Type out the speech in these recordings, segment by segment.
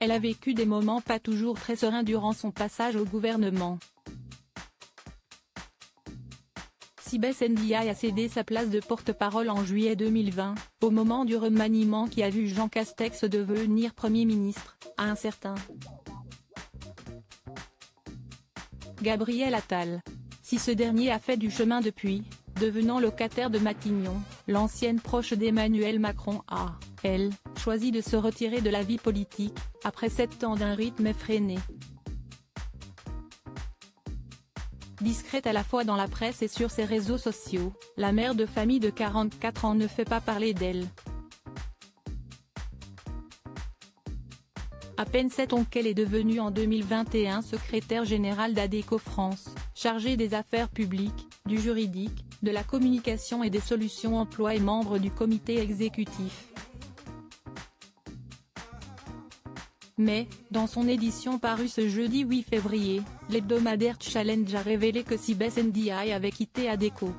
elle a vécu des moments pas toujours très sereins durant son passage au gouvernement. Sibeth Ndiaye a cédé sa place de porte-parole en juillet 2020, au moment du remaniement qui a vu Jean Castex devenir Premier ministre, à un certain Gabriel Attal. Si ce dernier a fait du chemin depuis, devenant locataire de Matignon, l'ancienne proche d'Emmanuel Macron a, elle, choisi de se retirer de la vie politique, après 7 ans d'un rythme effréné. Discrète à la fois dans la presse et sur ses réseaux sociaux, la mère de famille de 44 ans ne fait pas parler d'elle. À peine sait-on qu'elle est devenue en 2021 secrétaire générale d'Adecco France, chargée des affaires publiques, du juridique, de la communication et des solutions emploi et membre du comité exécutif. Mais, dans son édition parue ce jeudi 8 février, l'hebdomadaire Challenge a révélé que Sibeth Ndiaye avait quitté Adecco.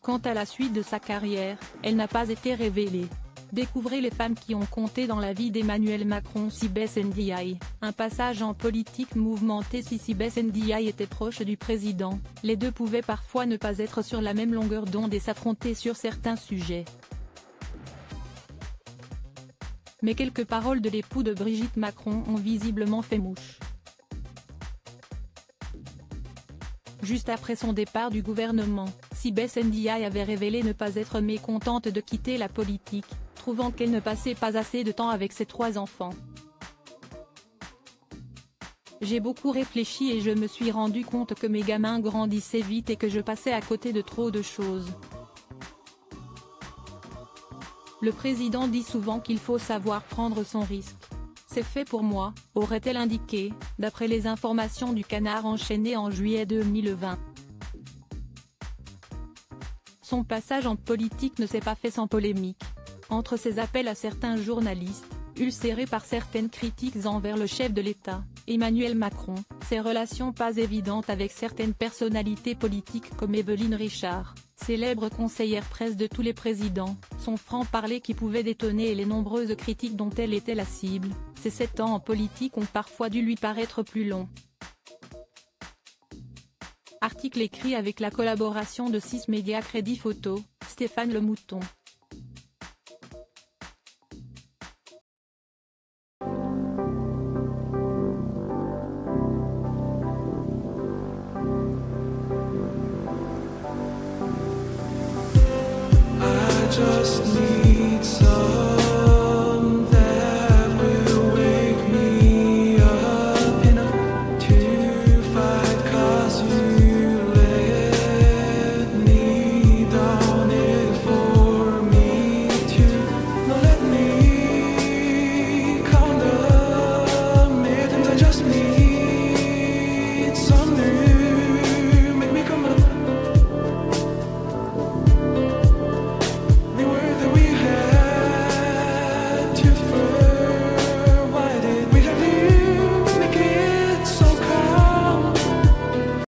Quant à la suite de sa carrière, elle n'a pas été révélée. Découvrez les femmes qui ont compté dans la vie d'Emmanuel Macron. Sibeth Ndiaye, un passage en politique mouvementé. Si Sibeth Ndiaye était proche du président, les deux pouvaient parfois ne pas être sur la même longueur d'onde et s'affronter sur certains sujets. Mais quelques paroles de l'époux de Brigitte Macron ont visiblement fait mouche. Juste après son départ du gouvernement, Sibeth Ndiaye avait révélé ne pas être mécontente de quitter la politique, trouvant qu'elle ne passait pas assez de temps avec ses 3 enfants. J'ai beaucoup réfléchi et je me suis rendu compte que mes gamins grandissaient vite et que je passais à côté de trop de choses. Le président dit souvent qu'il faut savoir prendre son risque. C'est fait pour moi, aurait-elle indiqué, d'après les informations du Canard enchaîné en juillet 2020. Son passage en politique ne s'est pas fait sans polémique. Entre ses appels à certains journalistes, ulcérés par certaines critiques envers le chef de l'État, Emmanuel Macron, ses relations pas évidentes avec certaines personnalités politiques comme Évelyne Richard, célèbre conseillère presse de tous les présidents, son franc-parler qui pouvait détonner et les nombreuses critiques dont elle était la cible, ses 7 ans en politique ont parfois dû lui paraître plus longs. Article écrit avec la collaboration de 6 médias Crédit Photo, Stéphane Le Mouton. Just need